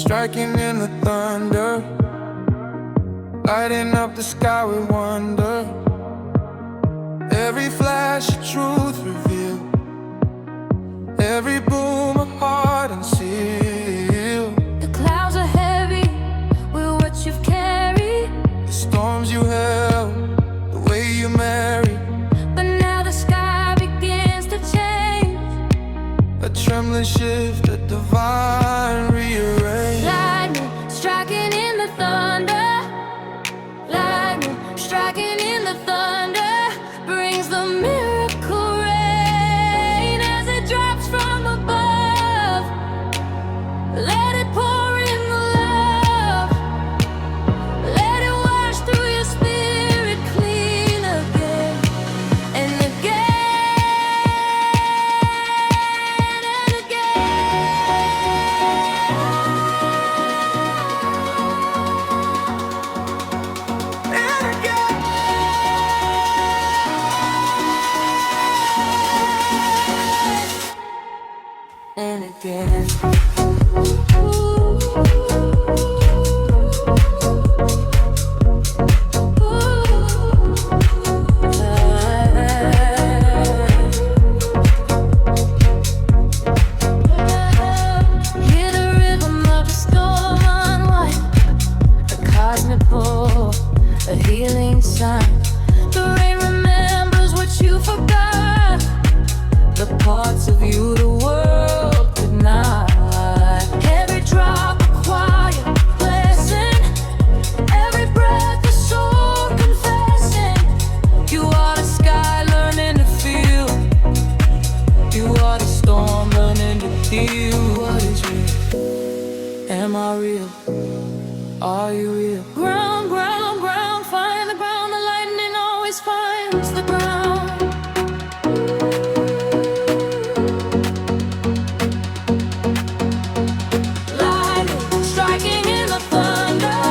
striking in the thunder, lighting up the sky with wonder. Every flash of truth revealed, every boom of heart unsealed. The clouds are heavy with what you've carried, the storms you held, the way you married. but now the sky begins to change. A trembling shift, a divine rearrange. Lightning striking in the thunder, lightning striking in the thunder, brings the miracle rain as it drops from above. Let it pour in the love, let it wash through your spirit clean again and again and again and again. Hear the rhythm of the storm unwind, a cosmic pull, a healing sign. The rain remembers what you forgot, the parts of you the world could not. Every drop a quiet blessing, every breath a soul confessing. You are the sky learning to feel, you are the storm learning to deal. What is real? Am I real? Are you real? Ground, ground, ground, find the ground. The lightning always finds the ground. Lightning striking in the thunder,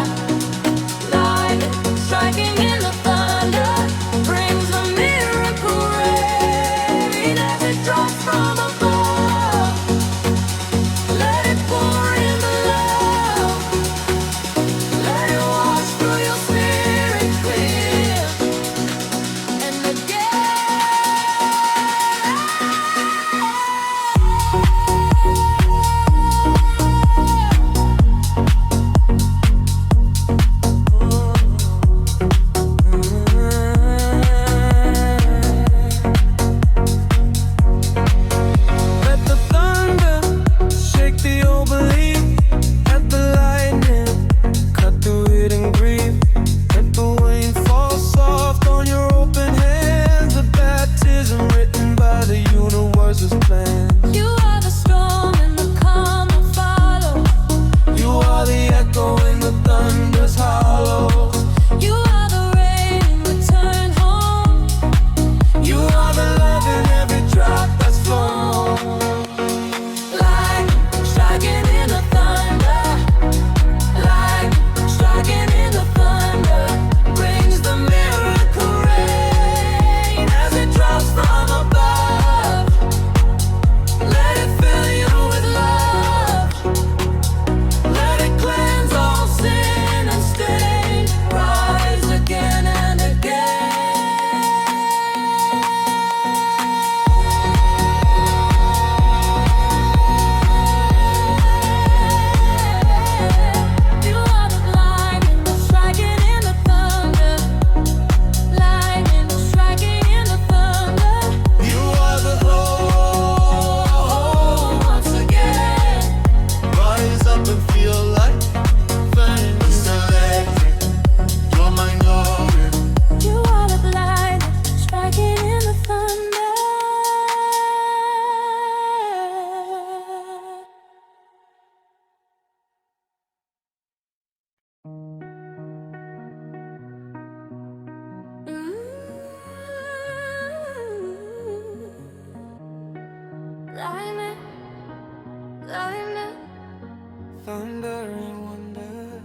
lightning striking in the thunder, brings the miracle rain as it drops from above. Let it pour in the love, let it wash through your spirit clear and again. Let the thunder shake the old belief. Let the lightning cut through hidden grief. Let the rain fall soft on your open hands. A baptism written by the universe's plans. You are the storm and the calm that follow. You are the echo in the thunder's hollow. You are the rain in return home. You are the love in every drop that's flown. Lightning striking in the thunder, lightning striking in the thunder, brings the miracle rain as it drops from above. Let it fill you with love, let it cleanse all sin and stain. Rise again and again. You are the lightning striking in the thunder, lightning striking in the thunder. You are the hope. Once again, Rise up and feel like flames electric. You're my glory. you are the lightning striking in the thunder. Lightning, lightning, Thunder and wonder.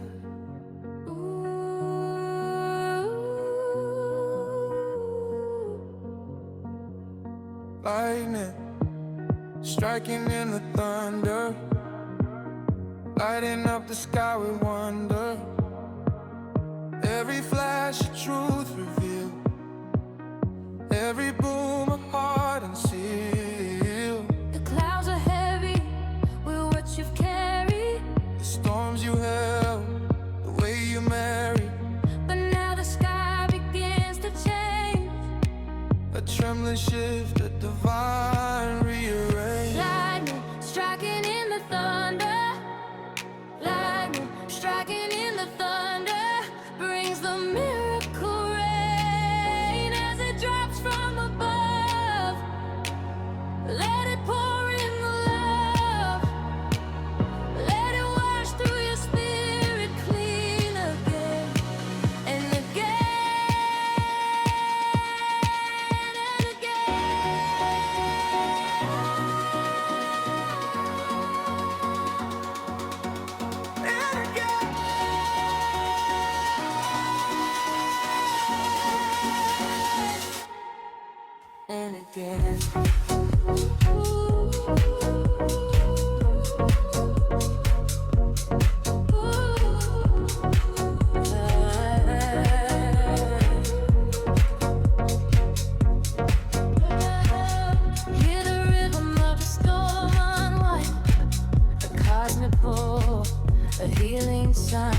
Lightning striking in the thunder, lighting up the sky with wonder. Every flash of truth revealed, every boom of heart unsealed. The clouds are heavy with what you've carried, The storms you held, the way you married. but now the sky begins to change. A trembling shift, a divine rearrange. Lightning striking in the thunder, lightning striking in the thunder, brings the miracle rain as it drops from above. Let it pour in the love, let it wash through your spirit clean again and again and again and again. Hear the rhythm of the storm unwind, a cosmic pull, a healing sign.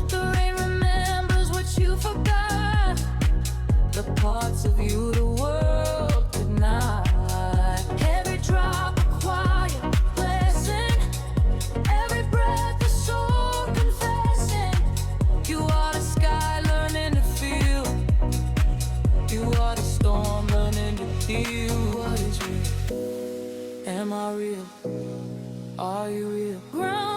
The rain remembers what you forgot, the parts of you the world denied. Every drop a quiet blessing, every breath a soul confessing. You are the sky learning to feel, you are the storm learning to deal. What is real? Am I real? Are you real? Ground